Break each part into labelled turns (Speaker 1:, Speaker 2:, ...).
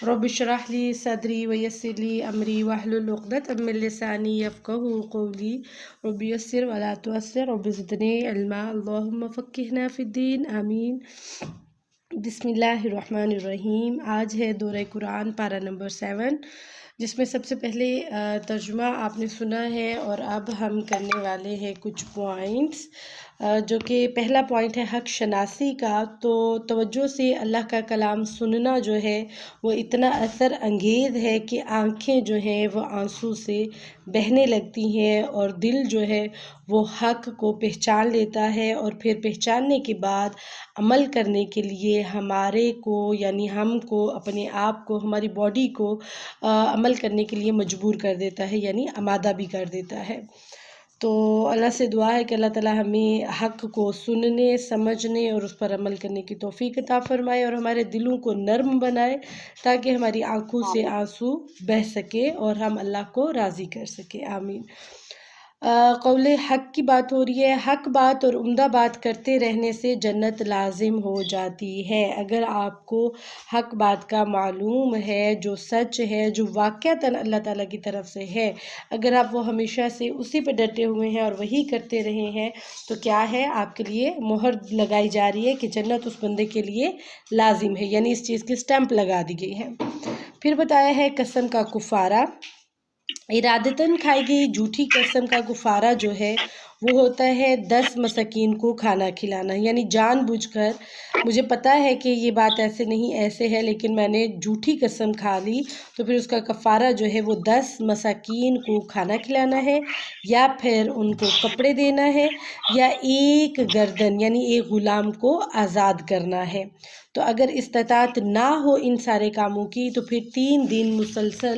Speaker 1: رب اشرح لی صدری ویسر لی امری واحلل عقدۃ من لسانی یفقهوا قولی رب یسر ولا تعسر رب زدنی علما اللہم فقہنا فی الدین آمین۔ بسم اللہ الرحمن الرحیم۔ آج ہے دورہ قرآن پارہ نمبر 7، جس میں سب سے پہلے ترجمہ آپ نے سنا ہے، اور اب ہم کرنے والے ہیں کچھ پوائنٹس، جو کہ پہلا پوائنٹ ہے حق شناسی کا۔ تو توجہ سے اللہ کا کلام سننا جو ہے وہ اتنا اثر انگیز ہے کہ آنکھیں جو ہیں وہ آنسو سے بہنے لگتی ہیں، اور دل جو ہے وہ حق کو پہچان لیتا ہے، اور پھر پہچاننے کے بعد عمل کرنے کے لیے ہمارے کو، یعنی ہم کو، اپنے آپ کو، ہماری باڈی کو عمل کرنے کے لیے مجبور کر دیتا ہے، یعنی آمادہ بھی کر دیتا ہے۔ تو اللہ سے دعا ہے کہ اللہ تعالی ہمیں حق کو سننے، سمجھنے اور اس پر عمل کرنے کی توفیق عطا فرمائے، اور ہمارے دلوں کو نرم بنائے تاکہ ہماری آنکھوں سے آنسو بہہ سکے اور ہم اللہ کو راضی کر سکے۔ آمین۔ قول حق کی بات ہو رہی ہے۔ حق بات اور عمدہ بات کرتے رہنے سے جنت لازم ہو جاتی ہے۔ اگر آپ کو حق بات کا معلوم ہے، جو سچ ہے، جو واقعتاً اللہ تعالیٰ کی طرف سے ہے، اگر آپ وہ ہمیشہ سے اسی پہ ڈٹے ہوئے ہیں اور وہی کرتے رہے ہیں، تو کیا ہے، آپ کے لیے مہر لگائی جا رہی ہے کہ جنت اس بندے کے لیے لازم ہے، یعنی اس چیز کی سٹیمپ لگا دی گئی ہے۔ پھر بتایا ہے قسم کا کفارہ۔ ارادتاً کھائی گئی جھوٹی قسم کا کفارہ جو ہے وہ ہوتا ہے 10 مساکین کو کھانا کھلانا، یعنی جان بوجھ کر، مجھے پتہ ہے کہ یہ بات ایسے نہیں ایسے ہے، لیکن میں نے جھوٹی قسم کھا لی، تو پھر اس کا کفارہ جو ہے وہ 10 مساکین کو کھانا کھلانا ہے، یا پھر ان کو کپڑے دینا ہے، یا ایک گردن یعنی ایک غلام کو آزاد کرنا ہے۔ تو اگر استطاعت نہ ہو ان سارے کاموں کی، تو پھر 3 دن مسلسل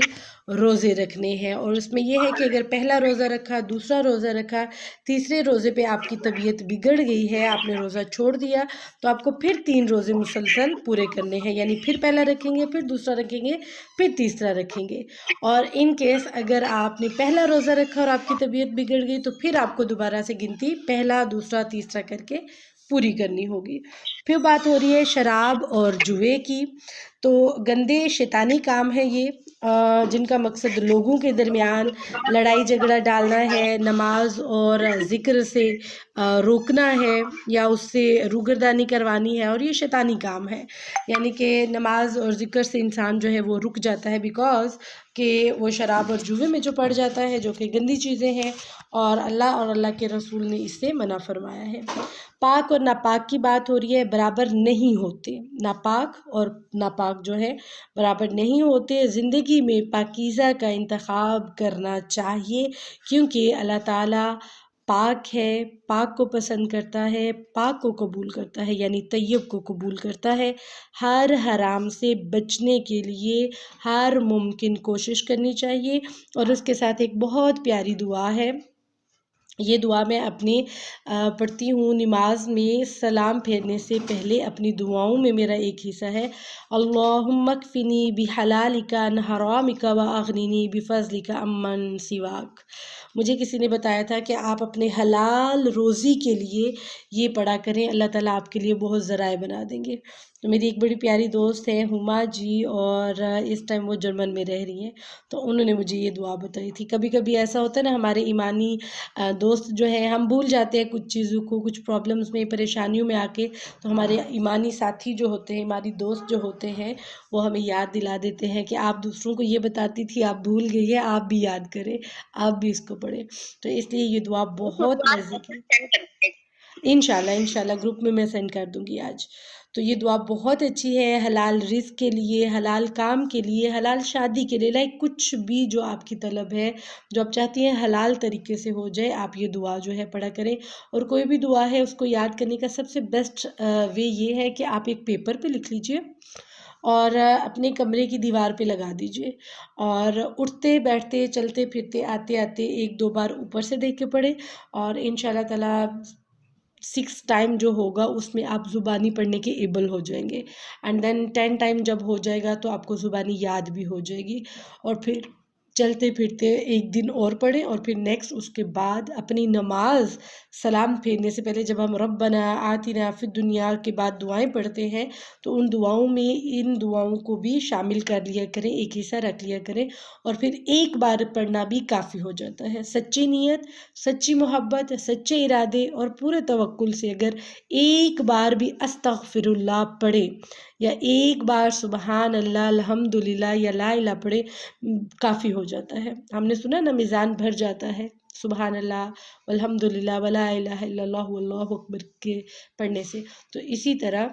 Speaker 1: روزے رکھنے ہیں، اور اس میں یہ ہے کہ اگر پہلا روزہ رکھا، دوسرا روزہ رکھا، تیسرے روزے پہ آپ کی طبیعت بگڑ گئی ہے، آپ نے روزہ چھوڑ دیا، تو آپ کو پھر 3 روزے مسلسل پورے کرنے ہیں، یعنی پھر پہلا رکھیں گے، پھر دوسرا رکھیں گے، پھر تیسرا رکھیں گے۔ اور ان کیس اگر آپ نے پہلا روزہ رکھا اور آپ کی طبیعت بگڑ گئی، تو پھر آپ کو دوبارہ سے گنتی پہلا، دوسرا، تیسرا کر کے پوری کرنی ہوگی۔ پھر بات ہو رہی ہے شراب اور جوئے کی۔ تو گندے شیطانی کام ہے یہ، جن کا مقصد لوگوں کے درمیان لڑائی جھگڑا ڈالنا ہے، نماز اور ذکر سے روکنا ہے، یا اس سے روگردانی کروانی ہے، اور یہ شیطانی کام ہے، یعنی کہ نماز اور ذکر سے انسان جو ہے وہ رک جاتا ہے، بیکاز کہ وہ شراب اور جوئے میں جو پڑ جاتا ہے، جو کہ گندی چیزیں ہیں، اور اللہ کے رسول نے اس سے منع فرمایا ہے۔ پاک اور ناپاک کی بات ہو رہی ہے، برابر نہیں ہوتے، ناپاک اور ناپاک جو ہے برابر نہیں ہوتے۔ زندگی میں پاکیزہ کا انتخاب کرنا چاہیے، کیونکہ اللہ تعالیٰ پاک ہے، پاک کو پسند کرتا ہے، پاک کو قبول کرتا ہے، یعنی طیب کو قبول کرتا ہے۔ ہر حرام سے بچنے کے لیے ہر ممکن کوشش کرنی چاہیے، اور اس کے ساتھ ایک بہت پیاری دعا ہے، یہ دعا میں اپنی پڑھتی ہوں نماز میں سلام پھیرنے سے پہلے، اپنی دعاؤں میں میرا ایک حصہ ہے، اللہم اکفنی بحلالک عن حرامک واغننی بفضلک عمن سواک۔ مجھے کسی نے بتایا تھا کہ آپ اپنے حلال روزی کے لیے یہ پڑھا کریں، اللہ تعالیٰ آپ کے لیے بہت ذرائع بنا دیں گے۔ تو میری ایک بڑی پیاری دوست ہے ہما جی، اور اس ٹائم وہ جرمن میں رہ رہی ہیں، تو انہوں نے مجھے یہ دعا بتائی تھی۔ کبھی کبھی ایسا ہوتا ہے نا، ہمارے ایمانی دوست جو ہیں، ہم بھول جاتے ہیں کچھ چیزوں کو، کچھ پرابلمس میں، پریشانیوں میں آ کے، تو ہمارے ایمانی ساتھی جو ہوتے ہیں، ہماری دوست جو ہوتے ہیں، وہ ہمیں یاد دلا دیتے ہیں کہ آپ دوسروں کو یہ بتاتی تھی، آپ بھول گئی ہے، آپ بھی یاد کریں، آپ بھی اس کو پڑھیں۔ تو اس لیے یہ دعا بہت مزے کی، انشاءاللہ گروپ میں سینڈ کر دوں گی آج۔ تو یہ دعا بہت اچھی ہے حلال رزق کے لیے، حلال کام کے لیے، حلال شادی کے لیے، لائک کچھ بھی جو آپ کی طلب ہے، جو آپ چاہتی ہیں حلال طریقے سے ہو جائے، آپ یہ دعا جو ہے پڑھا کریں۔ اور کوئی بھی دعا ہے اس کو یاد کرنے کا سب سے بیسٹ وے یہ ہے کہ آپ ایک پیپر پہ لکھ لیجئے، اور اپنے کمرے کی دیوار پہ لگا دیجئے، اور اٹھتے بیٹھتے چلتے پھرتے آتے آتے 1-2 بار اوپر سے دیکھ کے پڑھیں، اور انشاءاللہ تعالیٰ 6 ٹائم جو ہوگا اس میں آپ زبانی پڑھنے کے ایبل ہو جائیں گے، اینڈ دین 10 ٹائم جب ہو جائے گا تو آپ کو زبانی یاد بھی ہو جائے گی، اور پھر چلتے پھرتے ایک دن اور پڑھیں، اور پھر نیکسٹ اس کے بعد اپنی نماز سلام پھیرنے سے پہلے جب ہم ربنا آتنا فی الدنیا کے بعد دعائیں پڑھتے ہیں تو ان دعاؤں میں ان دعاؤں کو بھی شامل کر لیا کریں، ایک حصہ رکھ لیا کریں، اور پھر ایک بار پڑھنا بھی کافی ہو جاتا ہے۔ سچی نیت، سچی محبت، سچے ارادے اور پورے توکل سے اگر ایک بار بھی استغفر اللہ پڑھے یا ایک بار سبحان اللہ الحمدللہ یا لا الہ پڑھے کافی ہو جاتا ہے۔ ہم نے سنا نا میزان بھر جاتا ہے سبحان اللہ والحمدللہ ولا الہ الا اللہ واللہ اکبر کے پڑھنے سے۔ تو اسی طرح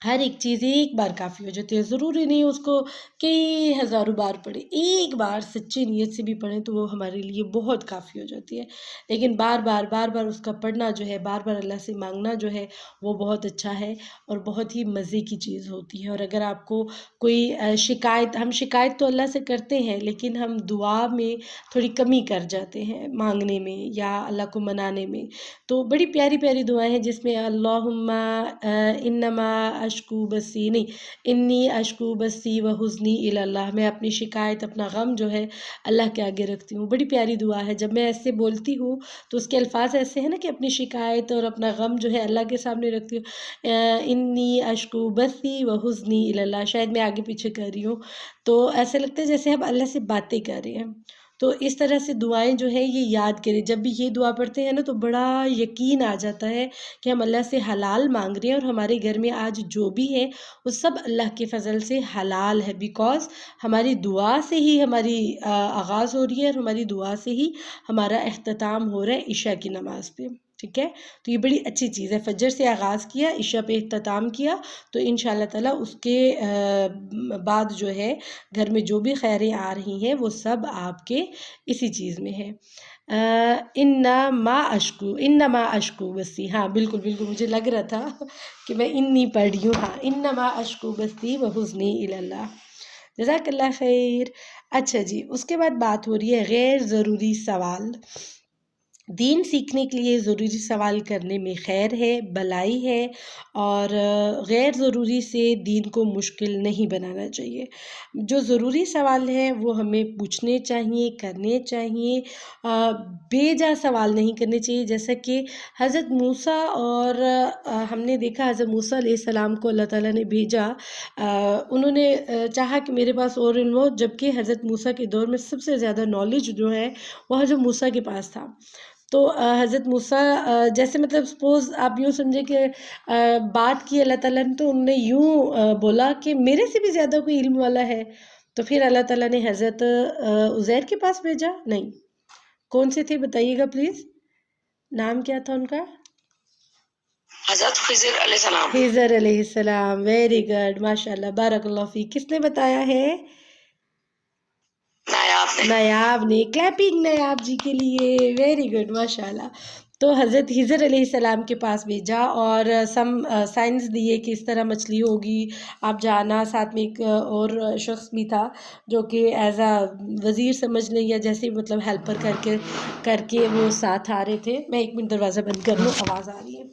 Speaker 1: ہر ایک چیز ایک بار کافی ہو جاتی ہے، ضروری نہیں اس کو کئی ہزاروں بار پڑھیں، ایک بار سچی نیت سے بھی پڑھیں تو وہ ہمارے لیے بہت کافی ہو جاتی ہے۔ لیکن بار بار اس کا پڑھنا جو ہے، بار بار اللہ سے مانگنا جو ہے وہ بہت اچھا ہے اور بہت ہی مزے کی چیز ہوتی ہے۔ اور اگر آپ کو کوئی شکایت، ہم شکایت تو اللہ سے کرتے ہیں لیکن ہم دعا میں تھوڑی کمی کر جاتے ہیں، مانگنے میں یا اللہ کو منانے میں۔ تو بڑی پیاری پیاری دعائیں ہیں جس میں اللہم انما اشکو بسی نہیں انی اشکو بسی و حزنی الی اللہ، میں اپنی شکایت، اپنا غم جو ہے اللہ کے آگے رکھتی ہوں۔ بڑی پیاری دعا ہے، جب میں ایسے بولتی ہوں تو اس کے الفاظ ایسے ہیں نا کہ اپنی شکایت اور اپنا غم جو ہے اللہ کے سامنے رکھتی ہوں۔ انی اشکو بسی و حزنی الی اللہ، شاید میں آگے پیچھے کر رہی ہوں تو ایسے لگتا ہے جیسے ہم اللہ سے باتیں کر رہے ہیں۔ تو اس طرح سے دعائیں جو ہے یہ یاد کریں، جب بھی یہ دعا پڑھتے ہیں نا تو بڑا یقین آ جاتا ہے کہ ہم اللہ سے حلال مانگ رہے ہیں، اور ہمارے گھر میں آج جو بھی ہے وہ سب اللہ کے فضل سے حلال ہے، بیکاز ہماری دعا سے ہی ہماری آغاز ہو رہی ہے اور ہماری دعا سے ہی ہمارا اختتام ہو رہا ہے عشاء کی نماز پہ، ٹھیک ہے۔ تو یہ بڑی اچھی چیز ہے، فجر سے آغاز کیا، عشاء پہ اختتام کیا، تو انشاءاللہ تعالیٰ اس کے بعد جو ہے گھر میں جو بھی خیریں آ رہی ہیں وہ سب آپ کے اسی چیز میں ہے۔ انما اشکو بسی، ہاں بالکل بالکل مجھے لگ رہا تھا کہ میں انی پڑھ رہی ہوں، ہاں انما اشکو بسی و حزنی الی اللہ، جزاک اللہ خیر۔ اچھا جی، اس کے بعد بات ہو رہی ہے غیر ضروری سوال۔ دین سیکھنے کے لیے ضروری سوال کرنے میں خیر ہے، بلائی ہے، اور غیر ضروری سے دین کو مشکل نہیں بنانا چاہیے۔ جو ضروری سوال ہیں وہ ہمیں پوچھنے چاہیے، کرنے چاہیے، بے جا سوال نہیں کرنے چاہیے۔ جیسا کہ حضرت موسیٰ اور ہم نے دیکھا حضرت موسیٰ علیہ السلام کو اللہ تعالیٰ نے بھیجا، انہوں نے چاہا کہ میرے پاس اور علم ہو، جبکہ حضرت موسیٰ کے دور میں سب سے زیادہ نالج جو ہے وہ حضرت موسیٰ کے پاس تھا۔ تو حضرت موسیٰ جیسے مطلب سپوز آپ یوں سمجھے کہ بات کی اللہ تعالیٰ نے تو انہوں نے یوں بولا کہ میرے سے بھی زیادہ کوئی علم والا ہے، تو پھر اللہ تعالیٰ نے حضرت عزیر کے پاس بھیجا؟ نہیں، کون سے تھے بتائیے گا پلیز، نام کیا تھا ان کا؟
Speaker 2: حضرت خضر علیہ السلام۔
Speaker 1: خضر علیہ السلام، ویری گڈ، ماشاء اللہ، بارک اللہ فیک۔ کس نے بتایا ہے؟ نایاب نے، کلیپنگ نایاب جی کے لیے، ویری گڈ، ماشاء اللہ۔ تو حضرت خضر علیہ السلام کے پاس بھیجا اور سائنس دیے کہ اس طرح مچھلی ہوگی، آپ جانا، ساتھ میں ایک اور شخص بھی تھا جو کہ ایز اے وزیر سمجھ لیں یا جیسے مطلب ہیلپر کر کے وہ ساتھ آ رہے تھے۔ میں ایک منٹ دروازہ بند کر لوں، آواز آ رہی ہے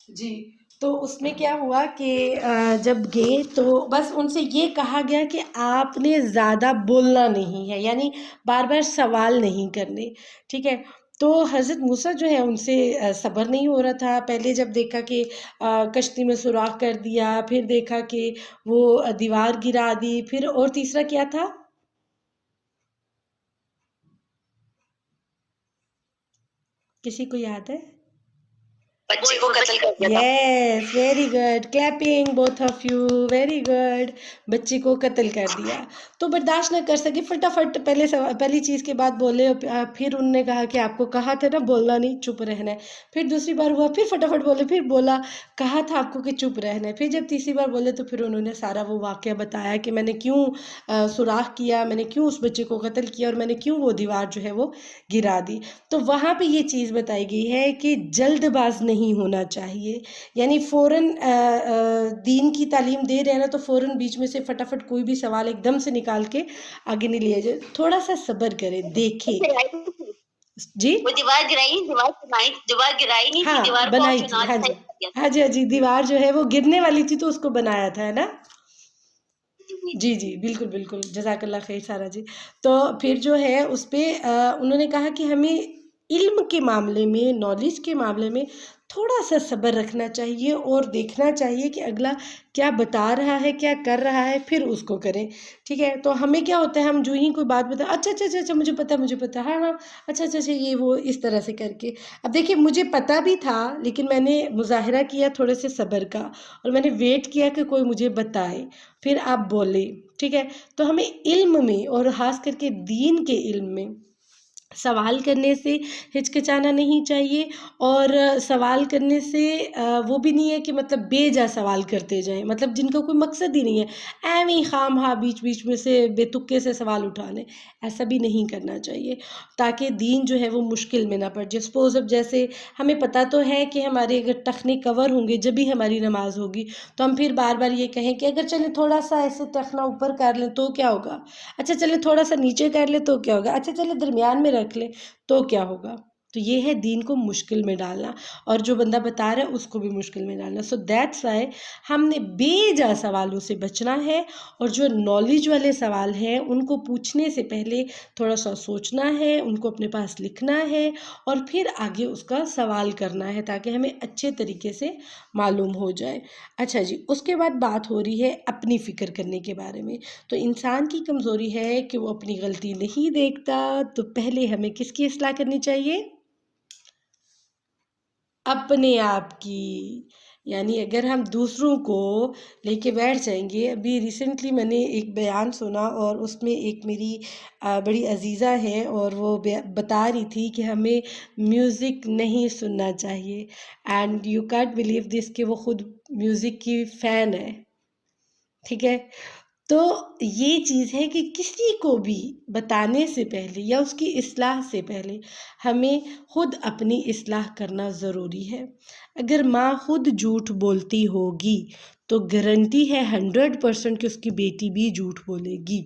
Speaker 1: جی۔ تو اس میں کیا ہوا کہ جب گئے تو بس ان سے یہ کہا گیا کہ آپ نے زیادہ بولنا نہیں ہے، یعنی بار بار سوال نہیں کرنے، ٹھیک ہے۔ تو حضرت موسیٰ جو ہے ان سے صبر نہیں ہو رہا تھا، پہلے جب دیکھا کہ کشتی میں سوراخ کر دیا، پھر دیکھا کہ وہ دیوار گرا دی، پھر اور تیسرا کیا تھا؟ کسی کو یاد ہے؟
Speaker 2: بچے کو قتل کر دیا تھا۔
Speaker 1: Yes, very good, clapping both of you, very good, بچے کو قتل کر دیا۔ تو برداشت نہ کر سکے، فٹافٹ پہلی چیز کے بعد بولے، پھر انہوں نے کہا کہ آپ کو کہا تھا نا بولنا نہیں، چپ رہنا ہے۔ پھر دوسری بار ہوا، پھر فٹافٹ بولے، پھر بولا کہا تھا آپ کو کہ چپ رہنا ہے۔ پھر جب تیسری بار بولے تو پھر انہوں نے سارا وہ واقعہ بتایا کہ میں نے کیوں سوراخ کیا، میں نے کیوں اس بچے کو قتل کیا، اور میں نے کیوں وہ دیوار جو ہے وہ گرا دی۔ تو وہاں پہ یہ چیز بتائی گئی ہے کہ جلد باز نہیں ہونا چاہیے، یعنی فوراً دین کی تعلیم دے رہے ہیں نا تو فوراً بیچ میں سے فٹافٹ کوئی بھی سوال ایک دم سے نکال کے آگے نہیں لیا جائے، تھوڑا سا صبر کرے، دیکھیں۔ جی
Speaker 2: وہ دیوار گرائی نہیں تھی،
Speaker 1: ہاں
Speaker 2: دیوار کو
Speaker 1: بنائی تھی، ہاں جی ہاں جی ہاں جی، دیوار جو ہے وہ گرنے والی تھی تو اس کو بنایا تھا، ہے نا۔ جی جی بالکل بالکل، جزاک اللہ خیر سارا جی. تو پھر جو ہے اس پہ انہوں نے کہا کہ ہمیں علم کے معاملے میں، نالج کے معاملے میں تھوڑا سا صبر رکھنا چاہیے اور دیکھنا چاہیے کہ اگلا کیا بتا رہا ہے، کیا کر رہا ہے، پھر اس کو کریں. ٹھیک ہے، تو ہمیں کیا ہوتا ہے، ہم جو ہی کوئی بات بتائیں، اچھا اچھا اچھا اچھا مجھے پتا مجھے پتا، ہاں ہاں اچھا اچھا اچھا یہ وہ، اس طرح سے کر کے. اب دیکھیے مجھے پتا بھی تھا لیکن میں نے مظاہرہ کیا تھوڑے سے صبر کا، اور میں نے ویٹ کیا کہ کوئی مجھے بتائے پھر آپ بولے. ٹھیک ہے، تو ہمیں علم میں اور خاص کر کے دین کے علم میں سوال کرنے سے ہچکچانا نہیں چاہیے، اور سوال کرنے سے وہ بھی نہیں ہے کہ مطلب بے جا سوال کرتے جائیں، مطلب جن کا کوئی مقصد ہی نہیں ہے، ایویں ہی خام ہاں بیچ بیچ میں سے بے تکے سے سوال اٹھا لیں. ایسا بھی نہیں کرنا چاہیے تاکہ دین جو ہے وہ مشکل میں نہ پڑ جائے. سپوز اب جیسے ہمیں پتہ تو ہے کہ ہمارے اگر ٹخنے کور ہوں گے جب بھی ہماری نماز ہوگی، تو ہم پھر بار بار یہ کہیں کہ اگر چلیں تھوڑا سا ایسے ٹخنا اوپر کر لیں تو کیا ہوگا، اچھا چلیں تھوڑا سا نیچے کر لیں تو کیا ہوگا، اچھا چلیں درمیان میں رکھ لیں تو کیا ہوگا. تو یہ ہے دین کو مشکل میں ڈالنا، اور جو بندہ بتا رہا ہے اس کو بھی مشکل میں ڈالنا. سو دیٹس وائی ہم نے بے جا سوالوں سے بچنا ہے، اور جو نالج والے سوال ہیں ان کو پوچھنے سے پہلے تھوڑا سا سوچنا ہے، ان کو اپنے پاس لکھنا ہے، اور پھر آگے اس کا سوال کرنا ہے تاکہ ہمیں اچھے طریقے سے معلوم ہو جائے. اچھا جی، اس کے بعد بات ہو رہی ہے اپنی فکر کرنے کے بارے میں. تو انسان کی کمزوری ہے کہ وہ اپنی غلطی نہیں دیکھتا، تو پہلے ہمیں کس کی اصلاح کرنی چاہیے؟ اپنے آپ کی. یعنی اگر ہم دوسروں کو لے کے بیٹھ جائیں گے، ابھی ریسنٹلی میں نے ایک بیان سنا اور اس میں ایک میری بڑی عزیزہ ہے اور وہ بتا رہی تھی کہ ہمیں میوزک نہیں سننا چاہیے، and you can't believe this کہ وہ خود میوزک کی فین ہے. ٹھیک ہے، تو یہ چیز ہے کہ کسی کو بھی بتانے سے پہلے یا اس کی اصلاح سے پہلے ہمیں خود اپنی اصلاح کرنا ضروری ہے. اگر ماں خود جھوٹ بولتی ہوگی تو گارنٹی ہے 100% کہ اس کی بیٹی بھی جھوٹ بولے گی.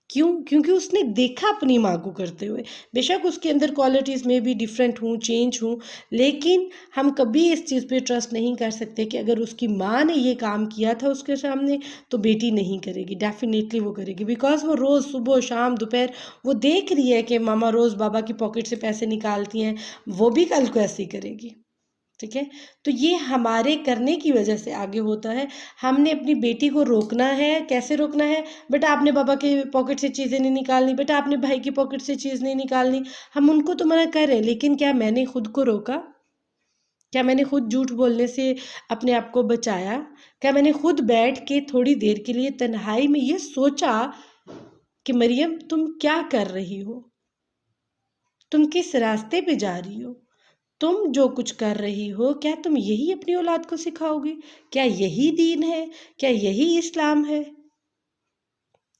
Speaker 1: کیوں؟ کیونکہ اس نے دیکھا اپنی ماں کو کرتے ہوئے. بے شک اس کے اندر کوالٹیز میں بھی ڈیفرنٹ ہوں، چینج ہوں، لیکن ہم کبھی اس چیز پہ ٹرسٹ نہیں کر سکتے کہ اگر اس کی ماں نے یہ کام کیا تھا اس کے سامنے تو بیٹی نہیں کرے گی. ڈیفینیٹلی وہ کرے گی، بیکاز وہ روز صبح شام دوپہر وہ دیکھ رہی ہے کہ ماما روز بابا کی پاکٹ سے پیسے نکالتی ہیں، وہ بھی کل کو ایسے ہی کرے گی. ٹھیک ہے، تو یہ ہمارے کرنے کی وجہ سے آگے ہوتا ہے. ہم نے اپنی بیٹی کو روکنا ہے. کیسے روکنا ہے؟ بیٹا آپ نے بابا کے پاکٹ سے چیزیں نہیں نکالنی، بیٹا آپ نے بھائی کی پاکٹ سے چیز نہیں نکالنی. ہم ان کو تو منع کر رہے ہیں، لیکن کیا میں نے خود کو روکا؟ کیا میں نے خود جھوٹ بولنے سے اپنے آپ کو بچایا؟ کیا میں نے خود بیٹھ کے تھوڑی دیر کے لیے تنہائی میں یہ سوچا کہ مریم تم کیا کر رہی ہو، تم کس راستے پہ جا رہی ہو، تم جو کچھ کر رہی ہو کیا تم یہی اپنی اولاد کو سکھاؤ گی؟ کیا یہی دین ہے؟ کیا یہی اسلام ہے؟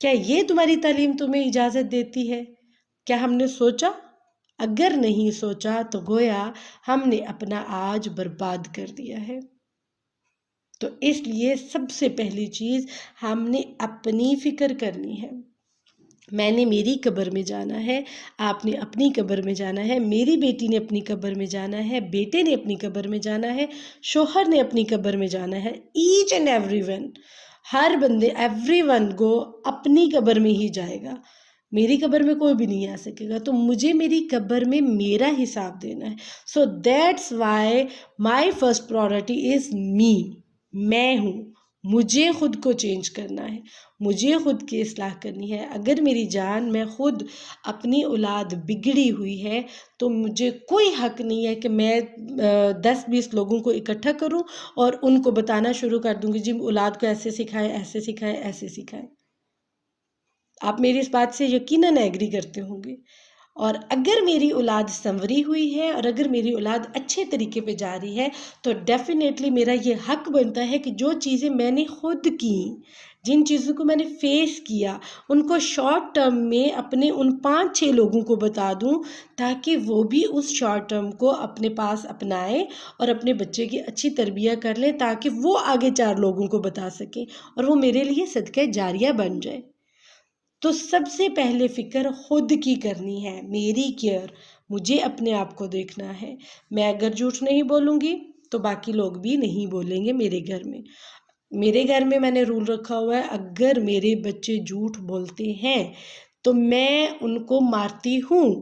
Speaker 1: کیا یہ تمہاری تعلیم تمہیں اجازت دیتی ہے؟ کیا ہم نے سوچا؟ اگر نہیں سوچا تو گویا ہم نے اپنا آج برباد کر دیا ہے. تو اس لیے سب سے پہلی چیز ہم نے اپنی فکر کرنی ہے. میں نے میری قبر میں جانا ہے، آپ نے اپنی قبر میں جانا ہے، میری بیٹی نے اپنی قبر میں جانا ہے، بیٹے نے اپنی قبر میں جانا ہے، شوہر نے اپنی قبر میں جانا ہے. ایچ اینڈ ایوری ون، ہر بندے، ایوری ون کو اپنی قبر میں ہی جائے گا. میری قبر میں کوئی بھی نہیں آ سکے گا، تو مجھے میری قبر میں میرا حساب دینا ہے. So that's why my first priority is me. میں ہوں، مجھے خود کو چینج کرنا ہے، مجھے خود کی اصلاح کرنی ہے. اگر میری جان میں خود اپنی اولاد بگڑی ہوئی ہے تو مجھے کوئی حق نہیں ہے کہ میں 10-20 لوگوں کو اکٹھا کروں اور ان کو بتانا شروع کر دوں گی جی اولاد کو ایسے سکھائیں، ایسے سکھائیں، ایسے سکھائیں. آپ میری اس بات سے یقیناً ایگری کرتے ہوں گے. اور اگر میری اولاد سنوری ہوئی ہے اور اگر میری اولاد اچھے طریقے پہ جا رہی ہے تو ڈیفینیٹلی میرا یہ حق بنتا ہے کہ جو چیزیں میں نے خود کی، جن چیزوں کو میں نے فیس کیا، ان کو شارٹ ٹرم میں اپنے ان 5-6 لوگوں کو بتا دوں تاکہ وہ بھی اس شارٹ ٹرم کو اپنے پاس اپنائیں اور اپنے بچے کی اچھی تربیت کر لیں تاکہ وہ آگے 4 لوگوں کو بتا سکیں اور وہ میرے لیے صدقہ جاریہ بن جائے. تو سب سے پہلے فکر خود کی کرنی ہے، میری کیئر، مجھے اپنے آپ کو دیکھنا ہے. میں اگر جھوٹ نہیں بولوں گی تو باقی لوگ بھی نہیں بولیں گے میرے گھر میں. میرے گھر میں نے رول رکھا ہوا ہے، اگر میرے بچے جھوٹ بولتے ہیں تو میں ان کو مارتی ہوں،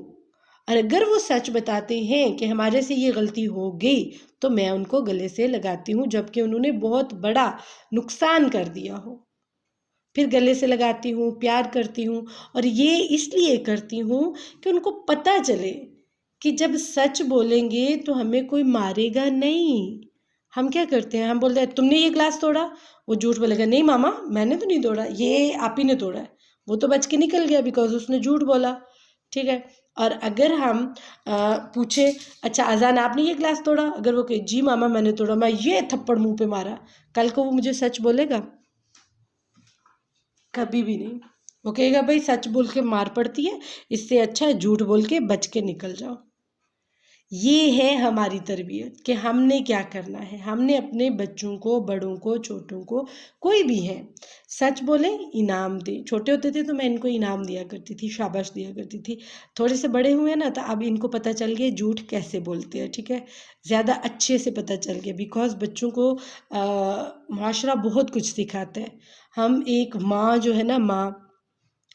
Speaker 1: اور اگر وہ سچ بتاتے ہیں کہ ہمارے سے یہ غلطی ہو گئی تو میں ان کو گلے سے لگاتی ہوں، جبکہ انہوں نے بہت بڑا نقصان کر دیا ہو، پھر گلے سے لگاتی ہوں، پیار کرتی ہوں، اور یہ اس لیے کرتی ہوں کہ ان کو پتہ چلے کہ جب سچ بولیں گے تو ہمیں کوئی مارے گا نہیں۔ ہم کیا کرتے ہیں، ہم بولتے ہیں تم نے یہ گلاس توڑا، وہ جھوٹ بولے گا نہیں ماما میں نے تو نہیں توڑا، یہ آپ ہی نے توڑا ہے، وہ تو بچ کے نکل گیا بیکاز اس نے جھوٹ بولا، ٹھیک ہے۔ اور اگر ہم پوچھیں اچھا اذان آپ نے یہ گلاس توڑا، اگر وہ کہے جی ماما میں نے توڑا، میں یہ تھپڑ منہ پہ مارا، کل کو وہ مجھے سچ بولے گا؟ کبھی بھی نہیں۔ وہ کہے گا بھائی سچ بول کے مار پڑتی ہے، اس سے اچھا ہے جھوٹ بول کے بچ کے نکل جاؤ۔ یہ ہے ہماری تربیت کہ ہم نے کیا کرنا ہے، ہم نے اپنے بچوں کو، بڑوں کو، چھوٹوں کو، کوئی بھی ہے، سچ بولیں انعام دیں۔ چھوٹے ہوتے تھے تو میں ان کو انعام دیا کرتی تھی، شاباش دیا کرتی تھی، تھوڑے سے بڑے ہوئے نا تو اب ان کو پتہ چل گیا جھوٹ کیسے بولتے ہیں، ٹھیک ہے، زیادہ اچھے سے پتہ چل گیا، بیکاز بچوں کو معاشرہ بہت کچھ سکھاتا ہے۔ ہم ایک ماں جو ہے نا، ماں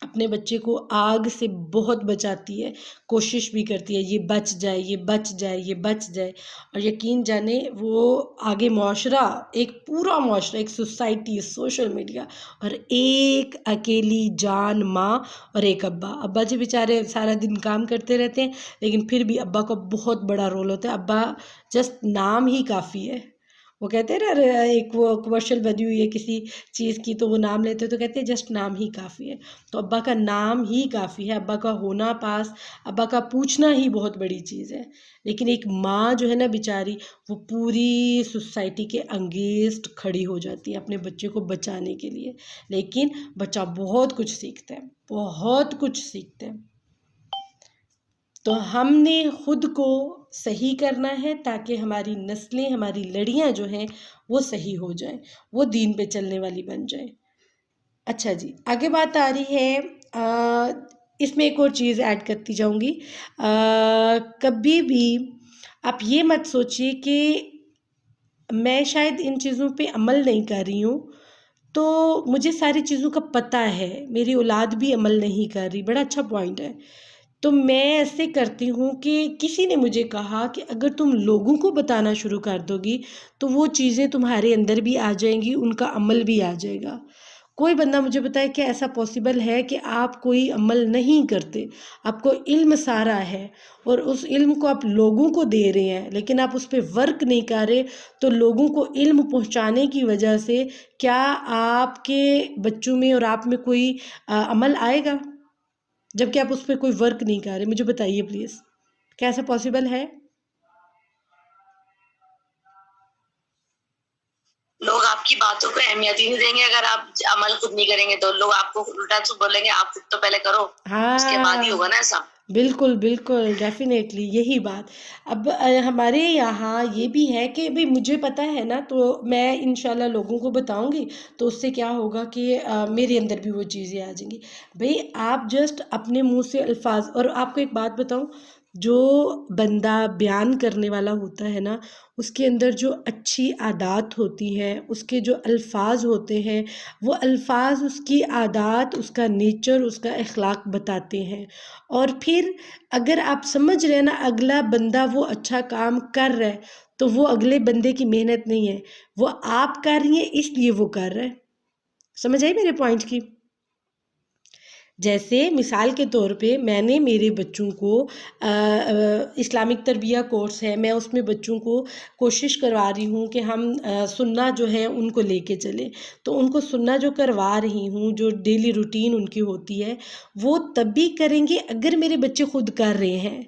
Speaker 1: اپنے بچے کو آگ سے بہت بچاتی ہے، کوشش بھی کرتی ہے یہ بچ جائے، یہ بچ جائے، یہ بچ جائے، اور یقین جانے وہ آگے معاشرہ، ایک پورا معاشرہ، ایک سوسائٹی، سوشل میڈیا، اور ایک اکیلی جان ماں اور ایک ابا جی بیچارے سارا دن کام کرتے رہتے ہیں، لیکن پھر بھی ابا کا بہت بڑا رول ہوتا ہے۔ ابا جسٹ نام ہی کافی ہے، وہ کہتے ہیں نا، ایک وہ کمرشل بنی ہوئی ہے کسی چیز کی تو وہ نام لیتے ہیں تو کہتے ہیں جسٹ نام ہی کافی ہے، تو ابا کا نام ہی کافی ہے، ابا کا ہونا پاس، ابا کا پوچھنا ہی بہت بڑی چیز ہے۔ لیکن ایک ماں جو ہے نا بیچاری، وہ پوری سوسائٹی کے انگیسٹ کھڑی ہو جاتی ہے اپنے بچے کو بچانے کے لیے، لیکن بچہ بہت کچھ سیکھتا ہے، بہت کچھ سیکھتا ہے۔ تو ہم نے خود کو صحیح کرنا ہے تاکہ ہماری نسلیں، ہماری لڑیاں جو ہیں وہ صحیح ہو جائیں، وہ دین پہ چلنے والی بن جائیں۔ اچھا جی، آگے بات آ رہی ہے، اس میں ایک اور چیز ایڈ کرتی جاؤں گی۔ کبھی بھی آپ یہ مت سوچیے کہ میں شاید ان چیزوں پہ عمل نہیں کر رہی ہوں تو مجھے ساری چیزوں کا پتہ ہے، میری اولاد بھی عمل نہیں کر رہی، بڑا اچھا پوائنٹ ہے۔ تو میں ایسے کرتی ہوں کہ کسی نے مجھے کہا کہ اگر تم لوگوں کو بتانا شروع کر دو گی تو وہ چیزیں تمہارے اندر بھی آ جائیں گی، ان کا عمل بھی آ جائے گا۔ کوئی بندہ مجھے بتائے کہ ایسا پاسبل ہے کہ آپ کوئی عمل نہیں کرتے، آپ کو علم سارا ہے اور اس علم کو آپ لوگوں کو دے رہے ہیں لیکن آپ اس پہ ورک نہیں کر رہے، تو لوگوں کو علم پہنچانے کی وجہ سے کیا آپ کے بچوں میں اور آپ میں کوئی عمل آئے گا جبکہ آپ اس پہ کوئی ورک نہیں کر رہے؟ مجھے بتائیے پلیز، کیا ایسا پاسبل ہے؟
Speaker 2: لوگ آپ کی باتوں کو اہمیت ہی نہیں دیں گے اگر آپ عمل خود نہیں کریں گے، تو لوگ آپ کو الٹا بولیں گے آپ خود تو پہلے کرو، اس کے بعد ہی ہوگا نا ایسا۔
Speaker 1: بالکل بالکل، ڈیفینیٹلی یہی بات۔ اب ہمارے یہاں یہ بھی ہے کہ بھئی مجھے پتہ ہے نا تو میں انشاءاللہ لوگوں کو بتاؤں گی تو اس سے کیا ہوگا کہ میرے اندر بھی وہ چیزیں آ جائیں گی۔ بھئی آپ جسٹ اپنے منہ سے الفاظ، اور آپ کو ایک بات بتاؤں، جو بندہ بیان کرنے والا ہوتا ہے نا اس کے اندر جو اچھی عادات ہوتی ہے، اس کے جو الفاظ ہوتے ہیں، وہ الفاظ اس کی عادات، اس کا نیچر، اس کا اخلاق بتاتے ہیں، اور پھر اگر آپ سمجھ رہے ہیں نا اگلا بندہ وہ اچھا کام کر رہا ہے تو وہ اگلے بندے کی محنت نہیں ہے، وہ آپ کر رہی ہیں اس لیے وہ کر رہا ہے۔ سمجھ آئی میرے پوائنٹ کی؟ جیسے مثال کے طور پہ میں نے میرے بچوں کو اسلامک تربیہ کورس ہے، میں اس میں بچوں کو کوشش کروا رہی ہوں کہ ہم سننا جو ہے ان کو لے کے چلیں، تو ان کو سننا جو کروا رہی ہوں، جو ڈیلی روٹین ان کی ہوتی ہے وہ تب بھی کریں گے اگر میرے بچے خود کر رہے ہیں،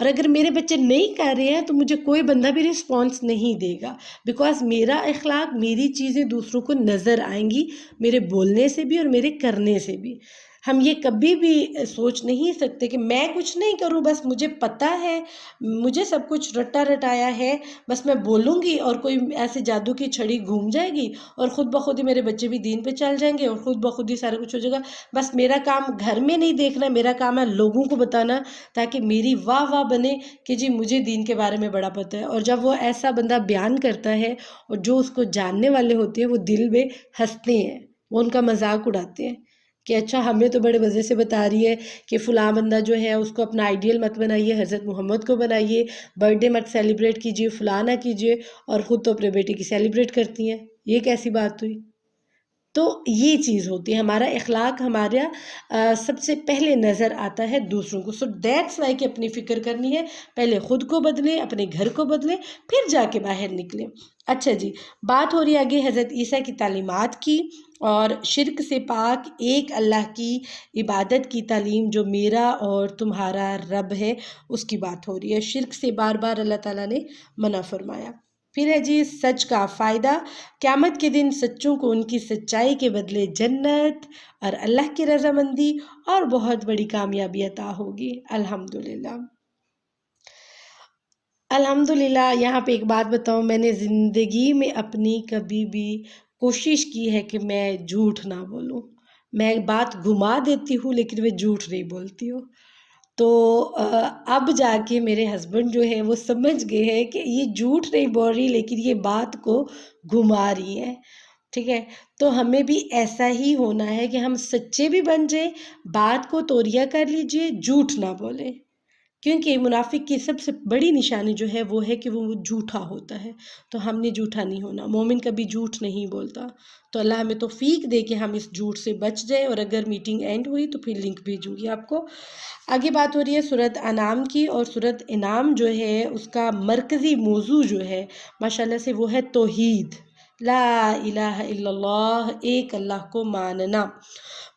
Speaker 1: اور اگر میرے بچے نہیں کر رہے ہیں تو مجھے کوئی بندہ بھی رسپانس نہیں دے گا، بیکاز میرا اخلاق، میری چیزیں دوسروں کو نظر آئیں گی، میرے بولنے سے بھی اور میرے کرنے سے بھی۔ ہم یہ کبھی بھی سوچ نہیں سکتے کہ میں کچھ نہیں کروں، بس مجھے پتہ ہے، مجھے سب کچھ رٹا رٹایا ہے، بس میں بولوں گی اور کوئی ایسے جادو کی چھڑی گھوم جائے گی اور خود بخود ہی میرے بچے بھی دین پہ چل جائیں گے اور خود بخود ہی سارا کچھ ہو جائے گا. بس میرا کام گھر میں نہیں دیکھنا، میرا کام ہے لوگوں کو بتانا تاکہ میری واہ واہ بنے کہ جی مجھے دین کے بارے میں بڑا پتہ ہے. اور جب وہ ایسا بندہ بیان کرتا ہے اور جو اس کو جاننے والے ہوتے ہیں وہ دل میں ہنستے ہیں، وہ ان کا مذاق اڑاتے ہیں کہ اچھا ہمیں تو بڑے مزے سے بتا رہی ہے کہ فلاں بندہ جو ہے اس کو اپنا آئیڈیل مت بنائیے، حضرت محمد کو بنائیے، برتھ ڈے مت سیلیبریٹ کیجیے، فلاں نہ کیجیے، اور خود تو اپنے بیٹے کی سیلیبریٹ کرتی ہیں. یہ کیسی بات ہوئی؟ تو یہ چیز ہوتی ہے، ہمارا اخلاق ہمارا سب سے پہلے نظر آتا ہے دوسروں کو. سو دیٹس وائی کہ اپنی فکر کرنی ہے، پہلے خود کو بدلیں، اپنے گھر کو بدلیں، پھر جا کے باہر نکلیں. اچھا جی، بات ہو رہی ہے آگے حضرت عیسیٰ کی تعلیمات کی اور شرک سے پاک ایک اللہ کی عبادت کی تعلیم جو میرا اور تمہارا رب ہے اس کی بات ہو رہی ہے. شرک سے بار بار اللہ تعالیٰ نے منع فرمایا. پھر ہے جی سچ کا فائدہ، قیامت کے دن سچوں کو ان کی سچائی کے بدلے جنت اور اللہ کی رضامندی اور بہت بڑی کامیابی عطا ہوگی. الحمدللہ. الحمدللہ. یہاں پہ ایک بات بتاؤں، میں نے زندگی میں اپنی کبھی بھی کوشش کی ہے کہ میں جھوٹ نہ بولوں. میں بات گھما دیتی ہوں لیکن میں جھوٹ نہیں بولتی ہوں. تو اب جا کے میرے ہسبینڈ جو ہے وہ سمجھ گئے ہیں کہ یہ جھوٹ نہیں بول رہی لیکن یہ بات کو گھما رہی ہے. ٹھیک ہے، تو ہمیں بھی ایسا ہی ہونا ہے کہ ہم سچے بھی بن جائیں، بات کو توریہ کر لیجئے، جھوٹ نہ بولیں. کیونکہ منافق کی سب سے بڑی نشانی جو ہے وہ ہے کہ وہ جھوٹا ہوتا ہے. تو ہم نے جھوٹا نہیں ہونا، مومن کبھی جھوٹ نہیں بولتا. تو اللہ ہمیں توفیق دے کہ ہم اس جھوٹ سے بچ جائیں. اور اگر میٹنگ اینڈ ہوئی تو پھر لنک بھیجوں گی آپ کو. آگے بات ہو رہی ہے سورۃ انعام کی، اور سورۃ انعام جو ہے اس کا مرکزی موضوع جو ہے ماشاءاللہ سے وہ ہے توحید، لا الہ الا اللہ، ایک اللہ کو ماننا.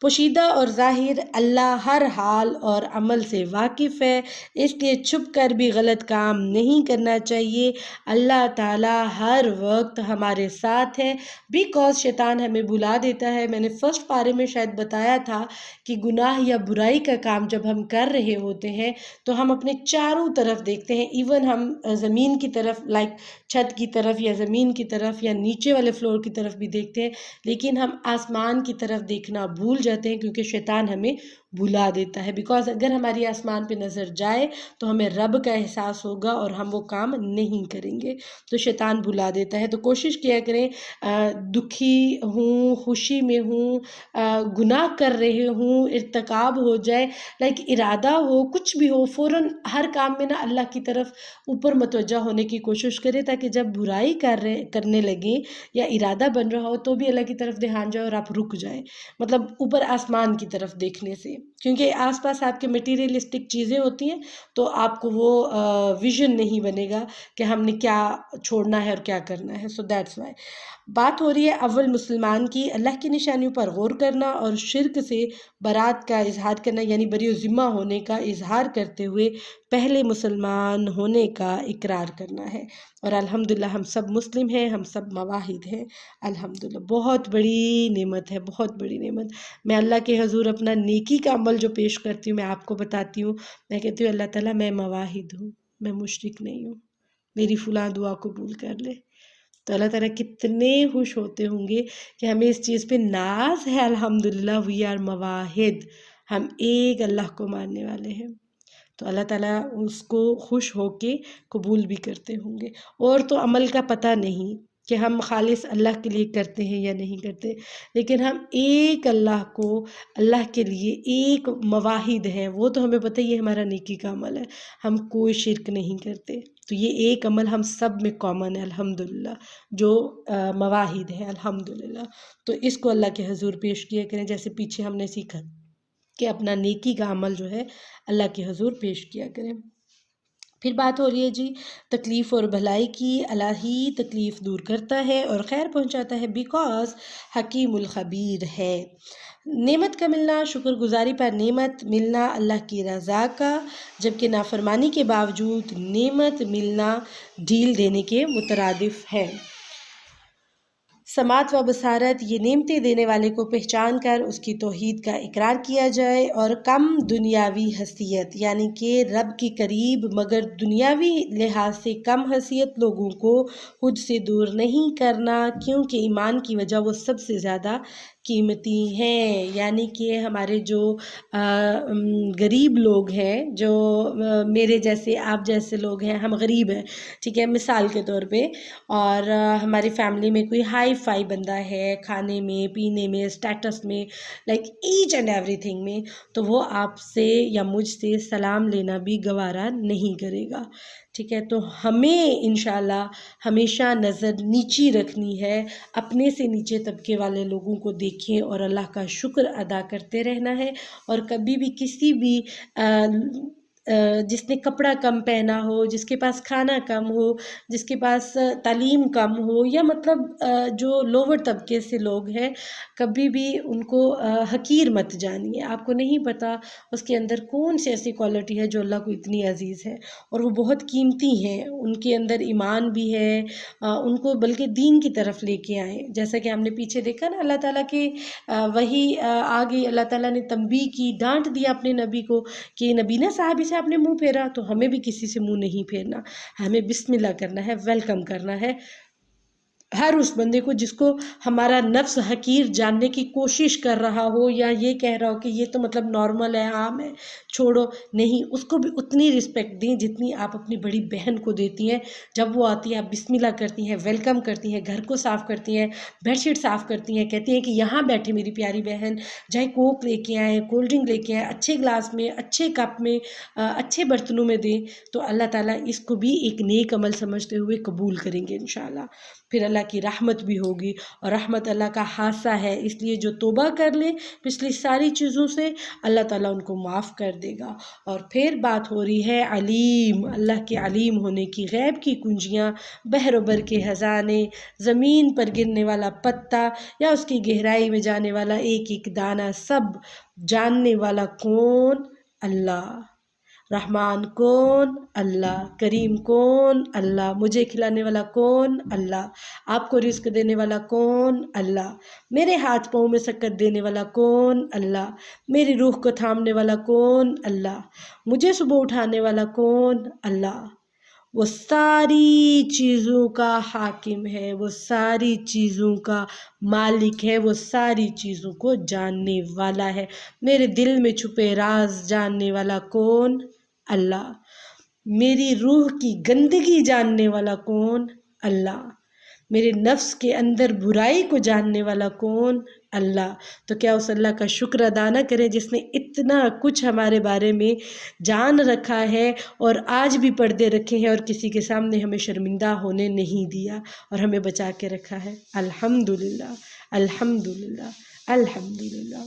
Speaker 1: پوشیدہ اور ظاہر اللہ ہر حال اور عمل سے واقف ہے، اس لیے چھپ کر بھی غلط کام نہیں کرنا چاہیے. اللہ تعالیٰ ہر وقت ہمارے ساتھ ہے، بیکاز شیطان ہمیں بھلا دیتا ہے. میں نے فرسٹ پارے میں شاید بتایا تھا کہ گناہ یا برائی کا کام جب ہم کر رہے ہوتے ہیں تو ہم اپنے چاروں طرف دیکھتے ہیں، ایون ہم زمین کی طرف لائک چھت کی طرف یا زمین کی طرف یا نیچے والے فلور کی طرف بھی دیکھتے ہیں، لیکن ہم آسمان کی طرف دیکھنا بھول جاتے ہیں کیونکہ شیطان ہمیں بھلا دیتا ہے. بیکاز اگر ہماری آسمان پہ نظر جائے تو ہمیں رب کا احساس ہوگا اور ہم وہ کام نہیں کریں گے. تو شیطان بھلا دیتا ہے. تو کوشش کیا کریں، دکھی ہوں، خوشی میں ہوں، گناہ کر رہے ہوں، ارتکاب ہو جائے، لائک ارادہ ہو، کچھ بھی ہو، فوراً ہر کام میں نا اللہ کی طرف اوپر متوجہ ہونے کی کوشش کرے تاکہ جب برائی کرنے لگیں یا ارادہ بن رہا ہو تو بھی اللہ کی طرف دھیان جائے اور آپ رک جائیں، مطلب اوپر آسمان کی طرف دیکھنے سے. کیونکہ آس پاس آپ کے مٹیریلسٹک چیزیں ہوتی ہیں تو آپ کو وہ ویژن نہیں بنے گا کہ ہم نے کیا چھوڑنا ہے اور کیا کرنا ہے. سو دیٹس وائی بات ہو رہی ہے اول مسلمان کی، اللہ کی نشانیوں پر غور کرنا اور شرک سے برات کا اظہار کرنا، یعنی بری و ذمہ ہونے کا اظہار کرتے ہوئے پہلے مسلمان ہونے کا اقرار کرنا ہے. اور الحمدللہ ہم سب مسلم ہیں، ہم سب مواحد ہیں. الحمدللہ بہت بڑی نعمت ہے، بہت بڑی نعمت. میں اللہ کے حضور اپنا نیکی کا عمل جو پیش کرتی ہوں میں آپ کو بتاتی ہوں، میں کہتی ہوں اللہ تعالیٰ میں مواحد ہوں، میں مشرک نہیں ہوں، میری فلاں دعا قبول کر لے. تو اللہ تعالیٰ کتنے خوش ہوتے ہوں گے کہ ہمیں اس چیز پہ ناز ہے. الحمدللہ وی آر مواحد، ہم ایک اللہ کو ماننے والے ہیں. تو اللہ تعالیٰ اس کو خوش ہو کے قبول بھی کرتے ہوں گے. اور تو عمل کا پتہ نہیں کہ ہم خالص اللہ کے لیے کرتے ہیں یا نہیں کرتے، لیکن ہم ایک اللہ کو، اللہ کے لیے ایک مواحد ہیں. وہ تو ہمیں پتہ یہ ہمارا نیکی کا عمل ہے، ہم کوئی شرک نہیں کرتے. تو یہ ایک عمل ہم سب میں کامن ہے الحمدللہ، جو مواحد ہے الحمدللہ. تو اس کو اللہ کے حضور پیش کیا کریں، جیسے پیچھے ہم نے سیکھا کہ اپنا نیکی کا عمل جو ہے اللہ کے حضور پیش کیا کریں. پھر بات ہو رہی ہے جی تکلیف اور بھلائی کی. اللہ ہی تکلیف دور کرتا ہے اور خیر پہنچاتا ہے، بیکاز حکیم الخبیر ہے. نعمت کا ملنا، شکر گزاری پر نعمت ملنا اللہ کی رضا کا، جبکہ نافرمانی کے باوجود نعمت ملنا ڈھیل دینے کے مترادف ہے. سماعت و بصارت یہ نعمتیں دینے والے کو پہچان کر اس کی توحید کا اقرار کیا جائے، اور کم دنیاوی حیثیت یعنی کہ رب کی قریب مگر دنیاوی لحاظ سے کم حیثیت لوگوں کو خود سے دور نہیں کرنا، کیونکہ ایمان کی وجہ وہ سب سے زیادہ قیمتی ہیں۔ یعنی کہ ہمارے جو غریب لوگ ہیں، جو میرے جیسے آپ جیسے لوگ ہیں، ہم غریب ہیں، ٹھیک ہے، مثال کے طور پہ، اور ہماری فیملی میں کوئی ہائی فائی بندہ ہے، کھانے میں، پینے میں، اسٹیٹس میں، like each and everything میں، تو وہ آپ سے یا مجھ سے سلام لینا بھی گوارا نہیں کرے گا، ٹھیک ہے۔ تو ہمیں انشاءاللہ ہمیشہ نظر نیچی رکھنی ہے، اپنے سے نیچے طبقے والے لوگوں کو دیکھیں اور اللہ کا شکر ادا کرتے رہنا ہے، اور کبھی بھی کسی بھی جس نے کپڑا کم پہنا ہو، جس کے پاس کھانا کم ہو، جس کے پاس تعلیم کم ہو، یا مطلب جو لوور طبقے سے لوگ ہیں، کبھی بھی ان کو حقیر مت جانیے۔ آپ کو نہیں پتہ اس کے اندر کون سی ایسی کوالٹی ہے جو اللہ کو اتنی عزیز ہے، اور وہ بہت قیمتی ہیں، ان کے اندر ایمان بھی ہے، ان کو بلکہ دین کی طرف لے کے آئیں۔ جیسا کہ ہم نے پیچھے دیکھا نا، اللہ تعالیٰ کے وہی آگے اللہ تعالیٰ نے تنبیہ کی، ڈانٹ دیا اپنے نبی کو کہ نبی صاحبی سے آپ نے منہ پھیرا، تو ہمیں بھی کسی سے منہ نہیں پھیرنا، ہمیں بسم اللہ کرنا ہے، ویلکم کرنا ہے ہر اس بندے کو جس کو ہمارا نفس حقیر جاننے کی کوشش کر رہا ہو، یا یہ کہہ رہا ہو کہ یہ تو مطلب نارمل ہے، عام ہے، چھوڑو، نہیں، اس کو بھی اتنی رسپیکٹ دیں جتنی آپ اپنی بڑی بہن کو دیتی ہیں۔ جب وہ آتی ہے آپ بسم اللہ کرتی ہیں، ویلکم کرتی ہیں، گھر کو صاف کرتی ہیں، بیڈ شیٹ صاف کرتی ہیں، کہتی ہیں کہ یہاں بیٹھے میری پیاری بہن، چاہے کوک لے کے آئیں، کولڈ ڈرنک لے کے آئیں، اچھے گلاس میں، اچھے کپ میں، اچھے برتنوں میں دیں، تو اللہ تعالیٰ اس کو بھی ایک نیک عمل سمجھتے ہوئے قبول کریں گے انشاءاللہ۔ پھر اللہ کی رحمت بھی ہوگی، اور رحمت اللہ کا حاصہ ہے، اس لیے جو توبہ کر لے پچھلی ساری چیزوں سے، اللہ تعالیٰ ان کو معاف کر دے گا۔ اور پھر بات ہو رہی ہے علیم، اللہ کے علیم ہونے کی، غیب کی کنجیاں، بحر و بر کے خزانے، زمین پر گرنے والا پتا یا اس کی گہرائی میں جانے والا ایک ایک دانہ، سب جاننے والا کون؟ اللہ۔ رحمان کون؟ اللہ۔ کریم کون؟ اللہ۔ مجھے کھلانے والا کون؟ اللہ۔ آپ کو رزق دینے والا کون؟ اللہ۔ میرے ہاتھ پاؤں میں سکت دینے والا کون؟ اللہ۔ میری روح کو تھامنے والا کون؟ اللہ۔ مجھے صبح اٹھانے والا کون؟ اللہ۔ وہ ساری چیزوں کا حاکم ہے، وہ ساری چیزوں کا مالک ہے، وہ ساری چیزوں کو جاننے والا ہے۔ میرے دل میں چھپے راز جاننے والا کون؟ اللہ۔ میری روح کی گندگی جاننے والا کون؟ اللہ۔ میرے نفس کے اندر برائی کو جاننے والا کون؟ اللہ۔ تو کیا اس اللہ کا شکر ادا نہ کریں جس نے اتنا کچھ ہمارے بارے میں جان رکھا ہے، اور آج بھی پردے رکھے ہیں، اور کسی کے سامنے ہمیں شرمندہ ہونے نہیں دیا، اور ہمیں بچا کے رکھا ہے۔ الحمدللہ، الحمدللہ، الحمدللہ۔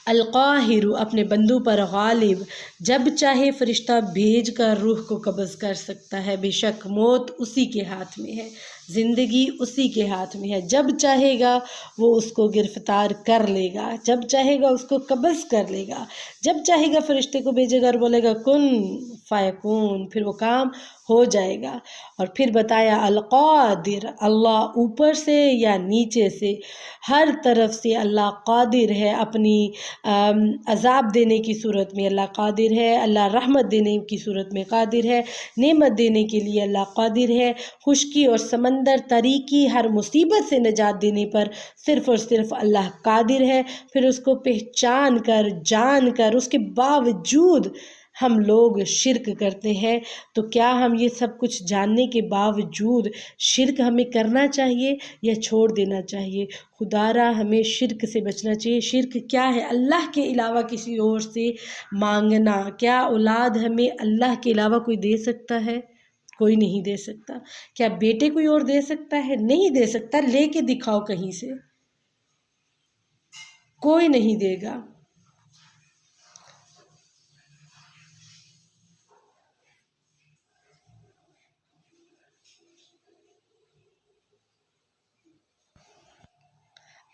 Speaker 1: القاہر، اپنے بندوں پر غالب، جب چاہے فرشتہ بھیج کر روح کو قبض کر سکتا ہے، بے شک موت اسی کے ہاتھ میں ہے، زندگی اسی کے ہاتھ میں ہے، جب چاہے گا وہ اس کو گرفتار کر لے گا، جب چاہے گا اس کو قبض کر لے گا، جب چاہے گا فرشتے کو بھیجے گا اور بولے گا کن فیکون، پھر وہ کام ہو جائے گا۔ اور پھر بتایا القادر، اللہ اوپر سے یا نیچے سے، ہر طرف سے اللہ قادر ہے، اپنی عذاب دینے کی صورت میں اللہ قادر ہے، اللہ رحمت دینے کی صورت میں قادر ہے، نعمت دینے کے لیے اللہ قادر ہے، خشکی اور سمندر تاریکی ہر مصیبت سے نجات دینے پر صرف اور صرف اللہ قادر ہے۔ پھر اس کو پہچان کر، جان کر، اس کے باوجود ہم لوگ شرک کرتے ہیں، تو کیا ہم یہ سب کچھ جاننے کے باوجود شرک ہمیں کرنا چاہیے یا چھوڑ دینا چاہیے؟ خدا را ہمیں شرک سے بچنا چاہیے۔ شرک کیا ہے؟ اللہ کے علاوہ کسی اور سے مانگنا۔ کیا اولاد ہمیں اللہ کے علاوہ کوئی دے سکتا ہے؟ کوئی نہیں دے سکتا۔ کیا بیٹے کوئی اور دے سکتا ہے؟ نہیں دے سکتا، لے کے دکھاؤ کہیں سے، کوئی نہیں دے گا۔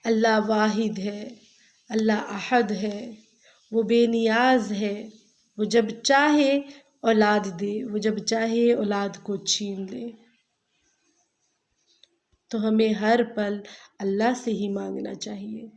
Speaker 1: اللہ واحد ہے، اللہ احد ہے، وہ بے نیاز ہے، وہ جب چاہے اولاد دے، وہ جب چاہے اولاد کو چھین لے۔ تو ہمیں ہر پل اللہ سے ہی مانگنا چاہیے۔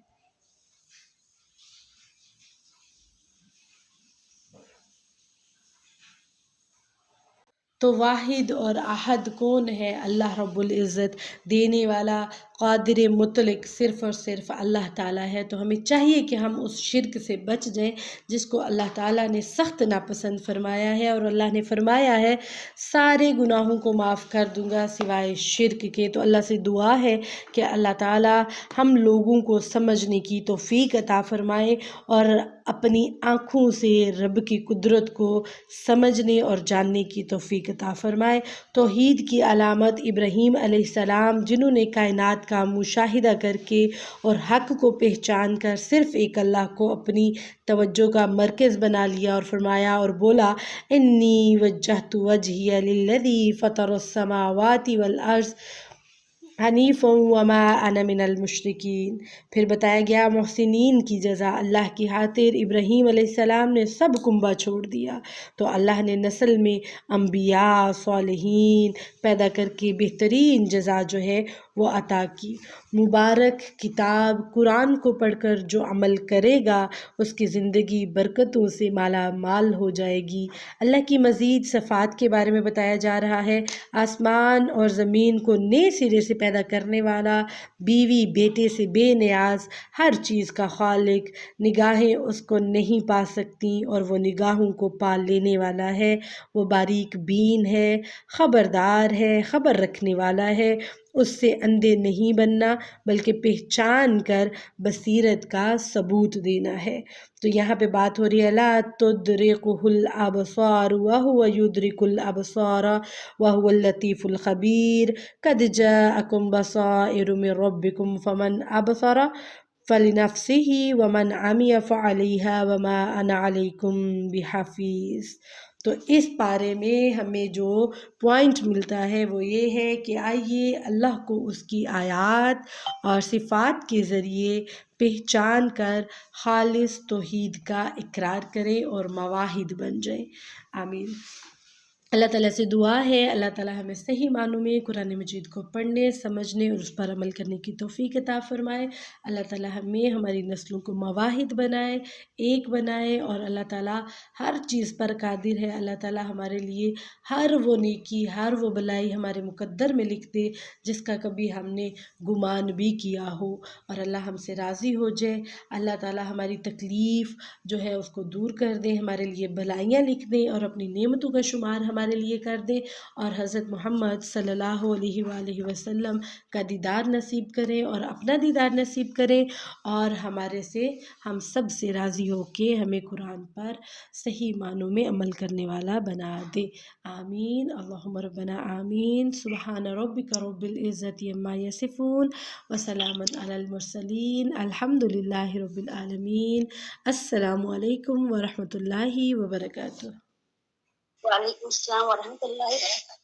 Speaker 1: تو واحد اور احد کون ہے؟ اللہ رب العزت، دینے والا، قادر مطلق صرف اور صرف اللہ تعالیٰ ہے۔ تو ہمیں چاہیے کہ ہم اس شرک سے بچ جائیں جس کو اللہ تعالیٰ نے سخت ناپسند فرمایا ہے، اور اللہ نے فرمایا ہے سارے گناہوں کو معاف کر دوں گا سوائے شرک کے۔ تو اللہ سے دعا ہے کہ اللہ تعالیٰ ہم لوگوں کو سمجھنے کی توفیق عطا فرمائے اور اپنی آنکھوں سے رب کی قدرت کو سمجھنے اور جاننے کی توفیق عطا فرمائے۔ توحید کی علامت ابراہیم علیہ السلام، جنہوں نے کائنات کا مشاہدہ کر کے اور حق کو پہچان کر صرف ایک اللہ کو اپنی توجہ کا مرکز بنا لیا اور فرمایا اور بولا انی وجہت وجہی للذی فطر السماوات والارض حنیفا وما انا من المشرکین۔ پھر بتایا گیا محسنین کی جزا، اللہ کی خاطر ابراہیم علیہ السلام نے سب کنبہ چھوڑ دیا، تو اللہ نے نسل میں انبیاء صالحین پیدا کر کے بہترین جزا جو ہے وہ عطا کی۔ مبارک کتاب قرآن کو پڑھ کر جو عمل کرے گا اس کی زندگی برکتوں سے مالا مال ہو جائے گی۔ اللہ کی مزید صفات کے بارے میں بتایا جا رہا ہے، آسمان اور زمین کو نئے سرے سے پیدا کرنے والا، بیوی بیٹے سے بے نیاز، ہر چیز کا خالق، نگاہیں اس کو نہیں پا سکتی اور وہ نگاہوں کو پا لینے والا ہے، وہ باریک بین ہے، خبردار ہے، خبر رکھنے والا ہے، اس سے اندھے نہیں بننا بلکہ پہچان کر بصیرت کا ثبوت دینا ہے۔ تو یہاں پہ بات ہو رہی ہے لا تدرکہ الابصار وہو یدرک الابصار وہو اللطیف الخبیر قد جاءکم بصائر من ربکم فمن ابصر فلنفسہ ومن عمی فعلیہا وما انا علیکم بحفیظ۔ تو اس پارے میں ہمیں جو پوائنٹ ملتا ہے وہ یہ ہے کہ آئیے اللہ کو اس کی آیات اور صفات کے ذریعے پہچان کر خالص توحید کا اقرار کریں اور موحد بن جائیں۔ آمین۔ اللہ تعالیٰ سے دعا ہے اللہ تعالیٰ ہمیں صحیح معنوں میں قرآن مجید کو پڑھنے، سمجھنے اور اس پر عمل کرنے کی توفیق عطا فرمائے۔ اللہ تعالیٰ ہمیں ہماری نسلوں کو مواحد بنائے، ایک بنائے، اور اللہ تعالیٰ ہر چیز پر قادر ہے۔ اللہ تعالیٰ ہمارے لیے ہر وہ نیکی، ہر وہ بلائی ہمارے مقدر میں لکھ دے جس کا کبھی ہم نے گمان بھی کیا ہو، اور اللہ ہم سے راضی ہو جائے۔ اللہ تعالیٰ ہماری تکلیف جو ہے اس کو دور کر دیں، ہمارے لیے بلائیاں لکھ دیں اور اپنی نعمتوں کا شمار ہمارے لیے کر دیں، اور حضرت محمد صلی اللہ علیہ وآلہ وسلم کا دیدار نصیب کریں اور اپنا دیدار نصیب کریں، اور ہمارے سے، ہم سب سے راضی ہو کے ہمیں قرآن پر صحیح معنوں میں عمل کرنے والا بنا دے۔ آمین۔ اللہم ربنا آمین۔ سبحان ربک رب العزت عما یصفون وسلام علی المرسلین الحمد للہ رب العالمین۔ السلام علیکم ورحمۃ اللہ وبرکاتہ۔
Speaker 2: وعلیکم السلام ورحمۃ اللہ وبرکاتہ۔